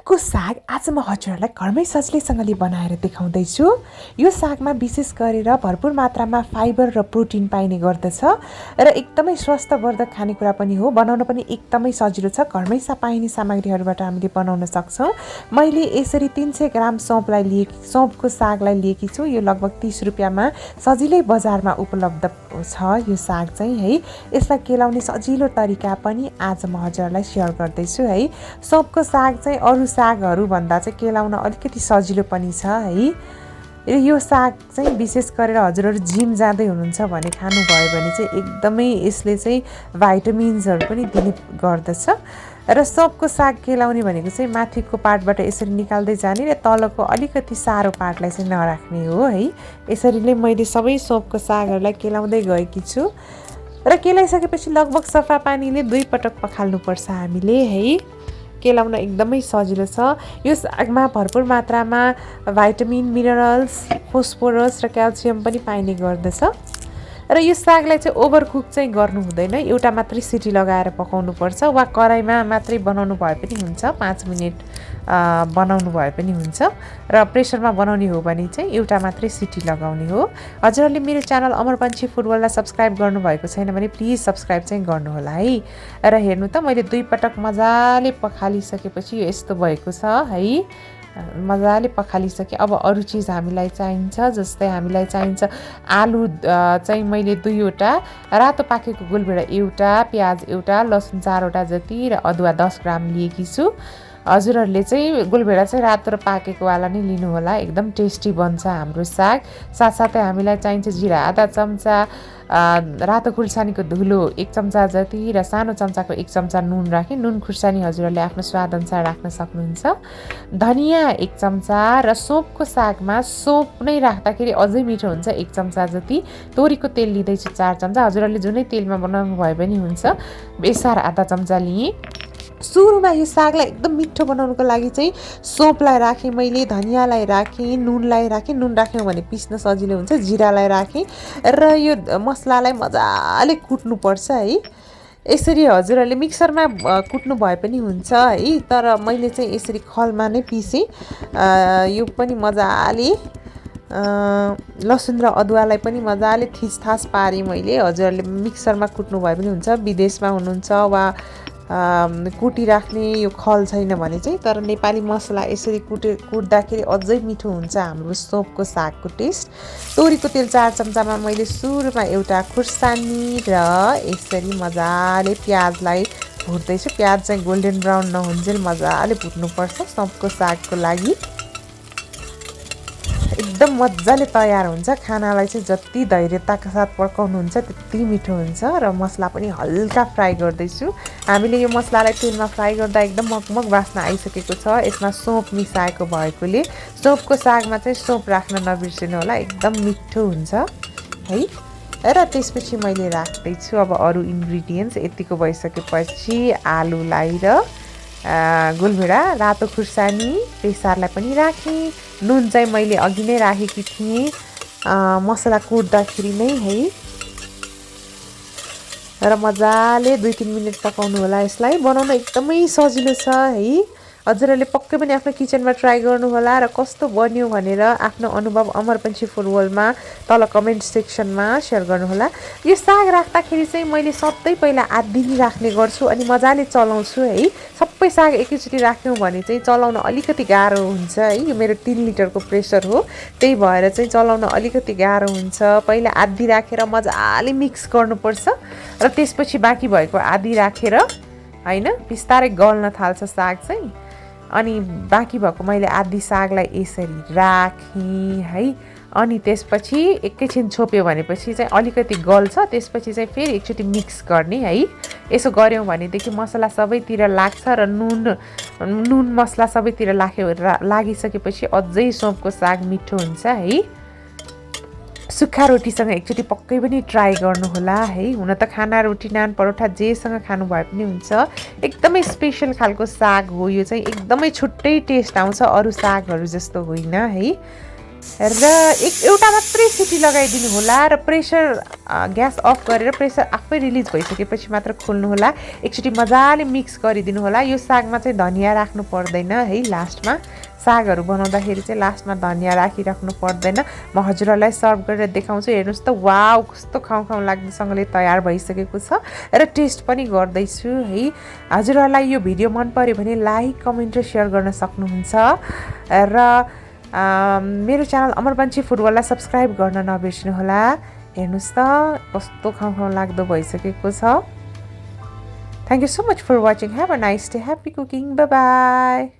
सौपको साग आज म हजुरहरूलाई घरमै सजिलैसँगले बनाएर देखाउँदैछु। यो सागमा विशेष गरेर भरपुर मात्रामा फाइबर र प्रोटिन पाइने गर्दछ र एकदमै स्वस्थवर्धक खानेकुरा पनि हो। बनाउन पनि एकदमै सजिलो छ। घरमै पाइने सामग्रीहरूबाट हामीले बनाउन सक्छौँ। मैले यसरी 300 ग्राम सौपको सागलाई लिएकी छु। यो लगभग 30 रुपियाँमा सजिलै बजारमा उपलब्ध छ यो साग चाहिँ है। यसलाई केलाउने सजिलो तरिका पनि आज म हजुरहरूलाई सेयर गर्दैछु है। सौपको साग चाहिँ अरू सागहरू भन्दा चाहिँ केलाउन अलिकति सजिलो पनि छ है। यो साग चाहिँ विशेष गरेर हजुरहरू जिम जाँदै हुनुहुन्छ भने खानुभयो भने चाहिँ एकदमै यसले चाहिँ भाइटामिन्सहरू पनि दिने गर्दछ। र सौपको साग केलाउने भनेको चाहिँ माथिको पार्टबाट यसरी निकाल्दै जाने र तलको अलिकति सारो पार्टलाई चाहिँ नराख्ने हो है। यसरी नै मैले सबै सौपको सागहरूलाई केलाउँदै गएकी छु र केलाइसकेपछि लगभग सफा पानीले 2 पटक पखाल्नुपर्छ हामीले है। केलाउन एकदमै सजिलो छ। यो सागमा भरपुर मात्रामा भाइटामिन, मिनरल्स, फोस्फोरस र क्याल्सियम पनि पाइने गर्दछ। र यो सागलाई चाहिँ ओभरकुक चाहिँ गर्नु हुँदैन। एउटा मात्रै सिटी लगाएर पकाउनुपर्छ वा कराईमा मात्रै बनाउनु भए पनि हुन्छ। 5 मिनट बनाउनु भए पनि हुन्छ। र प्रेसरमा बनाउने हो भने चाहिँ एउटा मात्रै सिटी लगाउने हो। हजुरहरूले मेरो च्यानल अमरपन्छी फुडवर्ल्डलाई सब्सक्राइब गर्नुभएको छैन भने प्लिज सब्सक्राइब चाहिँ गर्नुहोला है। र हेर्नु त मैले 2 पटक मजाले पखालिसकेपछि यो यस्तो भएको छ है। मजाले पखालिसके। अब अरू चिज हामीलाई चाहिन्छ, जस्तै हामीलाई चाहिन्छ आलु चाहिँ मैले 2वटा, रातो पाकेको गोलभेडा एउटा, प्याज एउटा, लसुन 4वटा जति र अदुवा 10 ग्राम लिएकी छु। हजुरहरूले चाहिँ गोलभेडा चाहिँ रातो र पाकेको वाला नै लिनु होला। एकदम टेस्टी बन्छ हाम्रो साग। साथसाथै हामीलाई चाहिन्छ जिरा आधा चम्चा, रातो खुर्सानीको धुलो 1 चम्चा जति र सानो चम्चाको 1 चम्चा नुन राखेँ। नुन खुर्सानी हजुरहरूले आफ्नो स्वादअनुसार राख्न सक्नुहुन्छ। धनिया 1 चम्चा र सौपको सागमा सौप नै राख्दाखेरि अझै मिठो हुन्छ 1 चम्चा जति। तोरीको तेल लिँदैछु 4 चम्चा। हजुरहरूले जुनै तेलमा बनाउनु भए पनि हुन्छ। बेसार आधा चम्चा लिएँ। सुरुमा यो सागलाई एकदम मिठो बनाउनुको लागि चाहिँ सौपलाई राखेँ मैले, धनियालाई राखेँ, नुनलाई राखेँ। नुन राख्यौँ भने पिस्न सजिलो हुन्छ। जिरालाई राखेँ र यो मसलालाई मजाले कुट्नुपर्छ है। यसरी हजुरहरूले मिक्सरमा कुट्नु भए पनि हुन्छ है, तर मैले चाहिँ यसरी खलमा नै पिसेँ। यो पनि मजाले लसुन र अदुवालाई पनि मजाले थिचथाच पारेँ मैले। हजुरहरूले मिक्सरमा कुट्नु भए पनि हुन्छ। विदेशमा हुनुहुन्छ वा कुटिराख्ने यो खल छैन भने चाहिँ, तर नेपाली मसला यसरी कुट्दाखेरि अझै मिठो हुन्छ हाम्रो सौपको सागको टेस्ट। तोरीको तेल 4 चम्चामा मैले सुरुमा एउटा खुर्सानी र यसरी मजाले प्याजलाई भुट्दैछु। प्याज चाहिँ गोल्डन ब्राउन नहुन्जेल मजाले भुट्नुपर्छ सौपको सागको लागि। एकदम मजाले तयार हुन्छ। खानालाई चाहिँ जति धैर्यताका साथ पकाउनुहुन्छ त्यति मिठो हुन्छ। र मसला पनि हल्का फ्राई गर्दैछु। हामीले यो मसलालाई तेलमा फ्राई गर्दा एकदम मगमग वासना आइसकेको छ। यसमा सौप मिसाएको भएकोले सौपको सागमा चाहिँ सौप राख्न नबिर्सिनु होला, एकदम मिठो हुन्छ है। र त्यसपछि मैले राख्दैछु अब अरू इन्ग्रिडियन्ट्स। यतिको भइसकेपछि आलुलाई र गोलभेडा, रातो खुर्सानी, बेसारलाई पनि राखेँ। नुन चाहिँ मैले अघि नै राखेकी थिएँ मसला कुट्दाखेरि नै है। र मजाले 2-3 मिनट पकाउनु होला। यसलाई बनाउन एकदमै सजिलो छ है। हजुरहरूले पक्कै पनि आफ्नो किचनमा ट्राई गर्नु होला र कस्तो बन्यो भनेर आफ्नो अनुभव अमरपन्छी फुडवर्ल्डमा तल कमेन्ट सेक्सनमा सेयर गर्नुहोला। यो साग राख्दाखेरि चाहिँ मैले सधैँ पहिला आधी राख्ने गर्छु अनि मजाले चलाउँछु है। सबै साग एकैचोटि राख्यौँ भने चाहिँ चलाउन अलिकति गाह्रो हुन्छ है। यो मेरो 3 लिटरको प्रेसर हो, त्यही भएर चाहिँ चलाउन अलिकति गाह्रो हुन्छ। पहिला आधी राखेर मजाले मिक्स गर्नुपर्छ र त्यसपछि बाँकी भएको आधी राखेर हैन बिस्तारै गल्न थाल्छ साग चाहिँ। अनि बाँकी भएको मैले आधी सागलाई यसरी राखेँ है। अनि त्यसपछि एकैछिन छोप्यो भनेपछि चाहिँ अलिकति गल्छ। त्यसपछि चाहिँ फेरि एकचोटि मिक्स गर्ने है। यसो गऱ्यौँ भनेदेखि मसला सबैतिर लाग्छ र नुन मसला सबैतिर लागिसकेपछि अझै सौपको साग मिठो हुन्छ है। सुक्खा रोटीसँग एकचोटि पक्कै पनि ट्राई गर्नुहोला है। हुन त खाना, रोटी, नान, परोठा जेसँग खानु भए पनि हुन्छ। एकदमै स्पेसल खालको साग हो यो चाहिँ। एकदमै छुट्टै टेस्ट आउँछ, अरू सागहरू जस्तो होइन है। र एउटा मात्रै सिटी लगाइदिनु होला र प्रेसर ग्यास अफ गरेर प्रेसर आफै रिलिज भइसकेपछि मात्र खोल्नु होला। एकचोटि मजाले मिक्स गरिदिनु होला। यो सागमा चाहिँ धनिया राख्नु पर्दैन है। लास्टमा सागहरू बनाउँदाखेरि चाहिँ लास्टमा धनिया राखिराख्नु पर्दैन। म हजुरहरूलाई सर्भ गरेर देखाउँछु। हेर्नुहोस् त, वाउ कस्तो खाउँ खाउँ लाग्दोसँगले तयार भइसकेको छ र टेस्ट पनि गर्दैछु है। हजुरहरूलाई यो भिडियो मन पर्यो भने लाइक कमेन्ट र सेयर गर्न सक्नुहुन्छ र मेरो च्यानल अमरपन्छी फुडवाललाई सब्सक्राइब गर्न नबिर्स्नुहोला। हेर्नुहोस् त कस्तो खाउँ खाउँ लाग्दो भइसकेको छ। Thank you so much for watching. Have a nice day, happy cooking, bye by.